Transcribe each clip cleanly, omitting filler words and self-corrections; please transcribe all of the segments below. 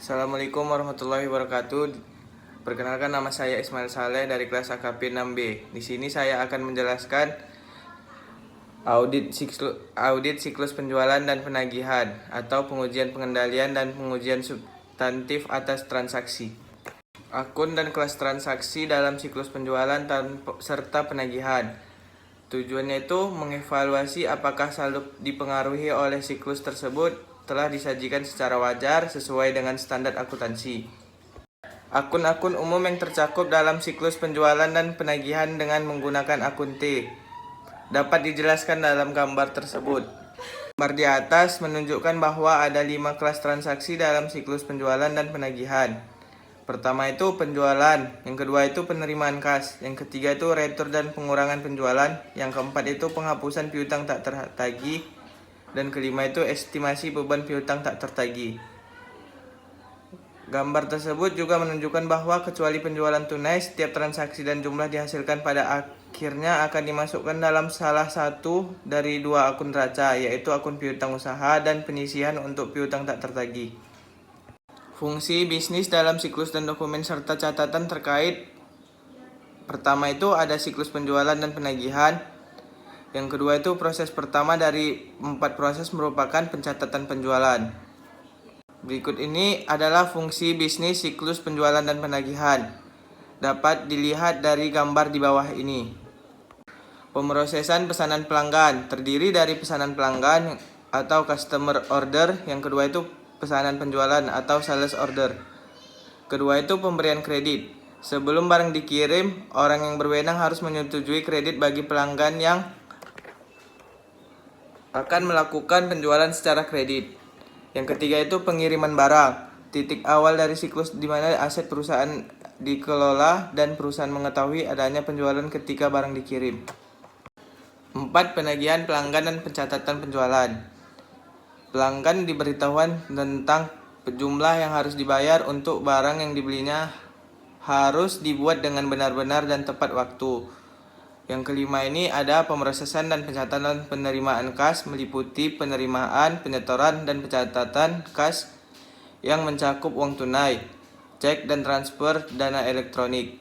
Assalamualaikum warahmatullahi wabarakatuh. Perkenalkan, nama saya Ismail Saleh dari kelas AKP 6B. Di sini saya akan menjelaskan audit siklus penjualan dan penagihan atau pengujian pengendalian dan pengujian substantif atas transaksi, akun dan kelas transaksi dalam siklus penjualan serta penagihan. Tujuannya itu mengevaluasi apakah saldo dipengaruhi oleh siklus tersebut telah disajikan secara wajar sesuai dengan standar akuntansi. Akun-akun umum yang tercakup dalam siklus penjualan dan penagihan dengan menggunakan akun T dapat dijelaskan dalam gambar tersebut. Gambar di atas menunjukkan bahwa ada 5 kelas transaksi dalam siklus penjualan dan penagihan. Pertama itu penjualan, yang kedua itu penerimaan kas, yang ketiga itu retur dan pengurangan penjualan, yang keempat itu penghapusan piutang tak tertagih, dan kelima itu estimasi beban piutang tak tertagih. Gambar tersebut juga menunjukkan bahwa kecuali penjualan tunai, setiap transaksi dan jumlah dihasilkan pada akhirnya akan dimasukkan dalam salah satu dari dua akun neraca, yaitu akun piutang usaha dan penyisihan untuk piutang tak tertagih. Fungsi bisnis dalam siklus dan dokumen serta catatan terkait. Pertama itu ada siklus penjualan dan penagihan. Yang kedua itu proses pertama dari 4 proses merupakan pencatatan penjualan. Berikut ini adalah fungsi bisnis siklus penjualan dan penagihan. Dapat dilihat dari gambar di bawah ini. Pemrosesan pesanan pelanggan terdiri dari pesanan pelanggan atau customer order. Yang kedua itu pesanan penjualan atau sales order. Kedua itu pemberian kredit. Sebelum barang dikirim, orang yang berwenang harus menyetujui kredit bagi pelanggan yang akan melakukan penjualan secara kredit. Yang ketiga itu pengiriman barang. Titik awal dari siklus di mana aset perusahaan dikelola dan perusahaan mengetahui adanya penjualan ketika barang dikirim. 4. Penagihan pelanggan dan pencatatan penjualan. Pelanggan diberitahuan tentang jumlah yang harus dibayar untuk barang yang dibelinya, harus dibuat dengan benar-benar dan tepat waktu. Yang kelima ini ada pemrosesan dan pencatatan penerimaan kas, meliputi penerimaan, penyetoran, dan pencatatan kas yang mencakup uang tunai, cek, dan transfer dana elektronik.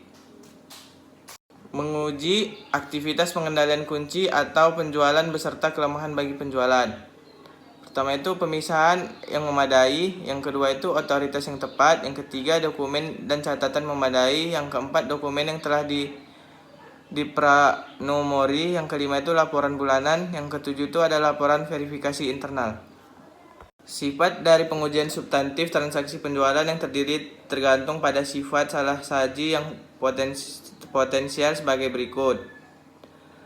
Menguji aktivitas pengendalian kunci atau penjualan beserta kelemahan bagi penjualan. Pertama itu pemisahan yang memadai, yang kedua itu otoritas yang tepat, yang ketiga dokumen dan catatan memadai, yang keempat dokumen yang telah dipranomori, yang kelima itu laporan bulanan, yang ketujuh itu ada laporan verifikasi internal. Sifat dari pengujian substantif transaksi penjualan yang terdiri tergantung pada sifat salah saji yang potensial sebagai berikut.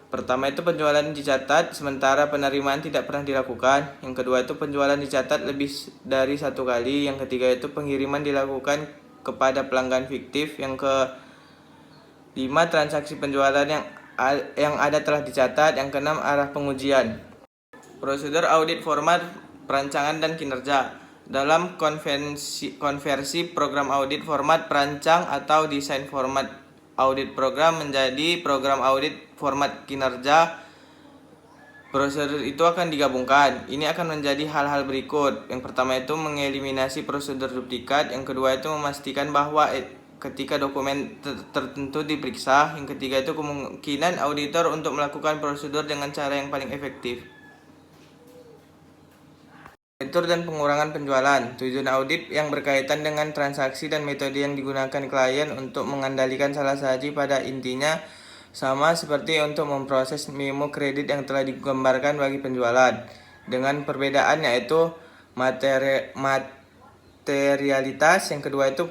Pertama itu penjualan dicatat sementara penerimaan tidak pernah dilakukan. Yang kedua itu penjualan dicatat lebih dari satu kali. Yang ketiga itu pengiriman dilakukan kepada pelanggan fiktif. Yang kelima transaksi penjualan yang ada telah dicatat. Yang keenam arah pengujian. Prosedur audit format perancangan dan kinerja. Dalam konversi program audit format perancang atau desain format audit program menjadi program audit format kinerja, prosedur itu akan digabungkan. Ini akan menjadi hal-hal berikut. Yang pertama itu mengeliminasi prosedur duplikat. Yang kedua itu memastikan bahwa ketika dokumen tertentu diperiksa. Yang ketiga itu kemungkinan auditor untuk melakukan prosedur dengan cara yang paling efektif. Retur dan pengurangan penjualan. Tujuan audit yang berkaitan dengan transaksi dan metode yang digunakan klien untuk mengendalikan salah saji pada intinya sama seperti untuk memproses memo kredit yang telah digambarkan bagi penjualan. Dengan perbedaan yaitu materialitas, yang kedua itu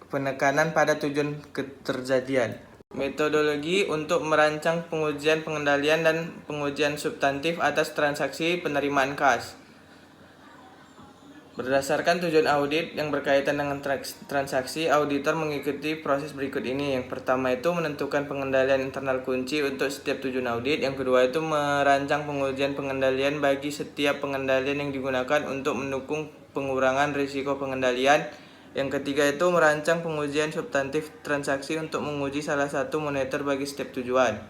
penekanan pada tujuan keterjadian. Metodologi untuk merancang pengujian pengendalian dan pengujian substantif atas transaksi penerimaan kas. Berdasarkan tujuan audit yang berkaitan dengan transaksi, auditor mengikuti proses berikut ini. Yang pertama itu menentukan pengendalian internal kunci untuk setiap tujuan audit. Yang kedua itu merancang pengujian pengendalian bagi setiap pengendalian yang digunakan untuk mendukung pengurangan risiko pengendalian. Yang ketiga itu merancang pengujian substantif transaksi untuk menguji salah satu monitor bagi setiap tujuan.